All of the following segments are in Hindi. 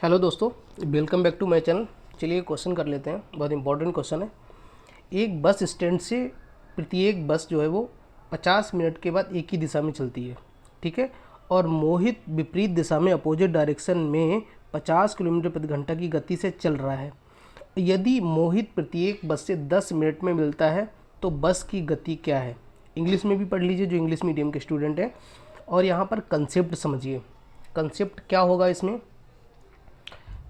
हेलो दोस्तों, welcome back to my channel. चलिए क्वेश्चन कर लेते हैं, बहुत इंपॉर्टेंट क्वेश्चन है। एक बस स्टैंड से प्रत्येक बस जो है वो 50 मिनट के बाद एक ही दिशा में चलती है, ठीक है। और मोहित विपरीत दिशा में अपोजिट डायरेक्शन में 50 किलोमीटर प्रति घंटा की गति से चल रहा है। यदि मोहित प्रत्येक बस से 10 मिनट में मिलता है तो बस की गति क्या है। इंग्लिश में भी पढ़ लीजिए जो इंग्लिश मीडियम के स्टूडेंट हैं। और यहाँ पर कंसेप्ट समझिए, कंसेप्ट क्या होगा इसमें।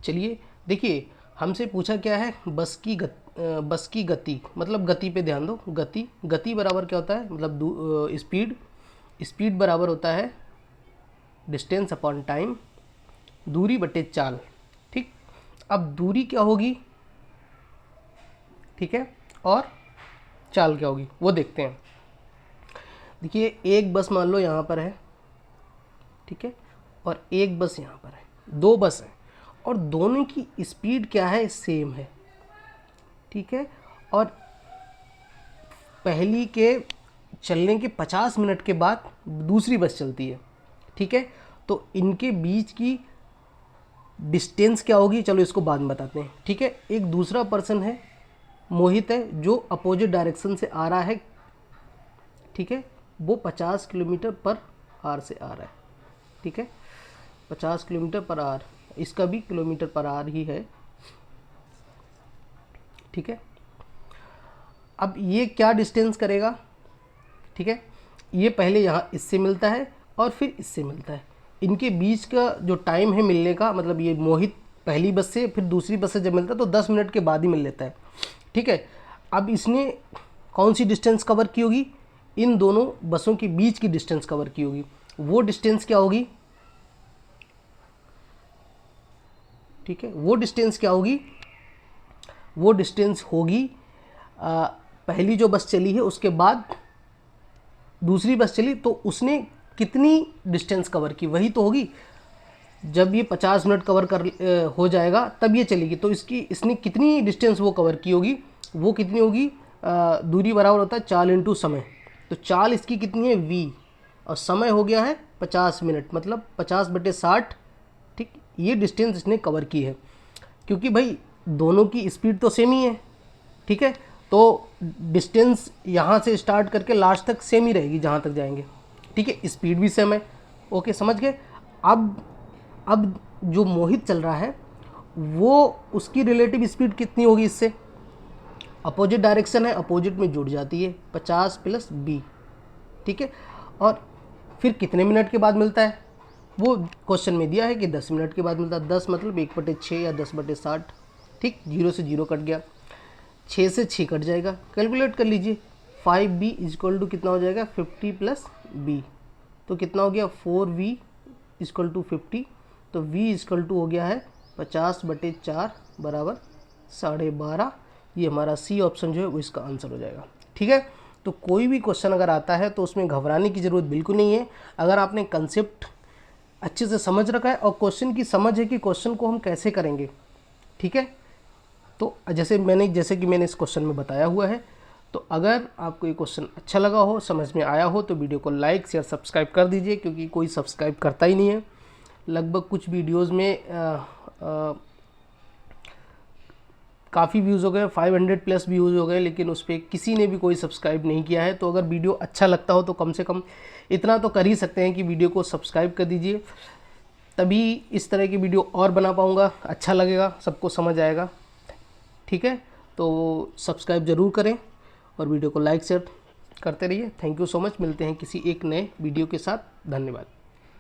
चलिए देखिए, हमसे पूछा क्या है, बस की गति, मतलब गति पे ध्यान दो। गति बराबर क्या होता है, मतलब स्पीड बराबर होता है डिस्टेंस अपॉन टाइम, दूरी बटे चाल, ठीक। अब दूरी क्या होगी, ठीक है, और चाल क्या होगी वो देखते हैं। देखिए, एक बस मान लो यहाँ पर है, ठीक है, और एक बस यहाँ पर है, दो बस है और दोनों की स्पीड क्या है, सेम है, ठीक है। और पहली के चलने के 50 मिनट के बाद दूसरी बस चलती है, ठीक है। तो इनके बीच की डिस्टेंस क्या होगी, चलो इसको बाद में बताते हैं, ठीक है। एक दूसरा पर्सन है, मोहित है, जो अपोजिट डायरेक्शन से आ रहा है, ठीक है। वो 50 किलोमीटर पर आवर से आ रहा है, ठीक है, 50 किलोमीटर पर आवर। इसका भी किलोमीटर पर आवर ही है, ठीक है। अब ये क्या डिस्टेंस करेगा, ठीक है। ये पहले यहाँ इससे मिलता है और फिर इससे मिलता है। इनके बीच का जो टाइम है मिलने का, मतलब ये मोहित पहली बस से फिर दूसरी बस से जब मिलता है तो 10 मिनट के बाद ही मिल लेता है, ठीक है। अब इसने कौन सी डिस्टेंस कवर की होगी, इन दोनों बसों के बीच की डिस्टेंस कवर की होगी। वो डिस्टेंस क्या होगी, ठीक है, वो डिस्टेंस क्या होगी, वो डिस्टेंस होगी पहली जो बस चली है उसके बाद दूसरी बस चली तो उसने कितनी डिस्टेंस कवर की, वही तो होगी। जब ये 50 मिनट कवर कर हो जाएगा तब ये चलेगी, तो इसने कितनी डिस्टेंस वो कवर की होगी, वो कितनी होगी, दूरी बराबर होता है चाल इंटू समय। तो चाल इसकी कितनी है, v, और समय हो गया है 50 मिनट, मतलब 50/60, ठीक। ये डिस्टेंस इसने कवर की है, क्योंकि भाई दोनों की स्पीड तो सेम ही है, ठीक है। तो डिस्टेंस यहाँ से स्टार्ट करके लास्ट तक सेम ही रहेगी जहाँ तक जाएंगे, ठीक है। स्पीड भी सेम है, ओके, समझ गए। अब जो मोहित चल रहा है वो उसकी रिलेटिव स्पीड कितनी होगी इससे, अपोजिट डायरेक्शन है, अपोजिट में जुड़ जाती है 50 + b, ठीक है। और फिर कितने मिनट के बाद मिलता है, वो क्वेश्चन में दिया है कि 10 मिनट के बाद मिलता है। 10 मतलब 1/6 या 10/60, ठीक। 0 से 0 कट गया, 6 से 6 कट जाएगा, कैलकुलेट कर लीजिए। 5b = कितना हो जाएगा, 50 + b, तो कितना हो गया 4v = 50। तो v = हो गया है 50/4 बराबर 12.5। ये हमारा सी ऑप्शन जो है वो इसका आंसर हो जाएगा, ठीक है। तो कोई भी क्वेश्चन अगर आता है तो उसमें घबराने की ज़रूरत बिल्कुल नहीं है। अगर आपने कंसेप्ट अच्छे से समझ रखा है और क्वेश्चन की समझ है कि क्वेश्चन को हम कैसे करेंगे, ठीक है। तो जैसे कि मैंने इस क्वेश्चन में बताया हुआ है। तो अगर आपको ये क्वेश्चन अच्छा लगा हो, समझ में आया हो, तो वीडियो को लाइक शेयर सब्सक्राइब कर दीजिए, क्योंकि कोई सब्सक्राइब करता ही नहीं है। लगभग कुछ वीडियोज़ में काफ़ी व्यूज़ हो गए, 500+ व्यूज़ हो गए, लेकिन उस पर किसी ने भी कोई सब्सक्राइब नहीं किया है। तो अगर वीडियो अच्छा लगता हो तो कम से कम इतना तो कर ही सकते हैं कि वीडियो को सब्सक्राइब कर दीजिए, तभी इस तरह की वीडियो और बना पाऊँगा, अच्छा लगेगा, सबको समझ आएगा, ठीक है। तो सब्सक्राइब ज़रूर करें और वीडियो को लाइक शेयर करते रहिए। थैंक यू सो मच, मिलते हैं किसी एक नए वीडियो के साथ, धन्यवाद।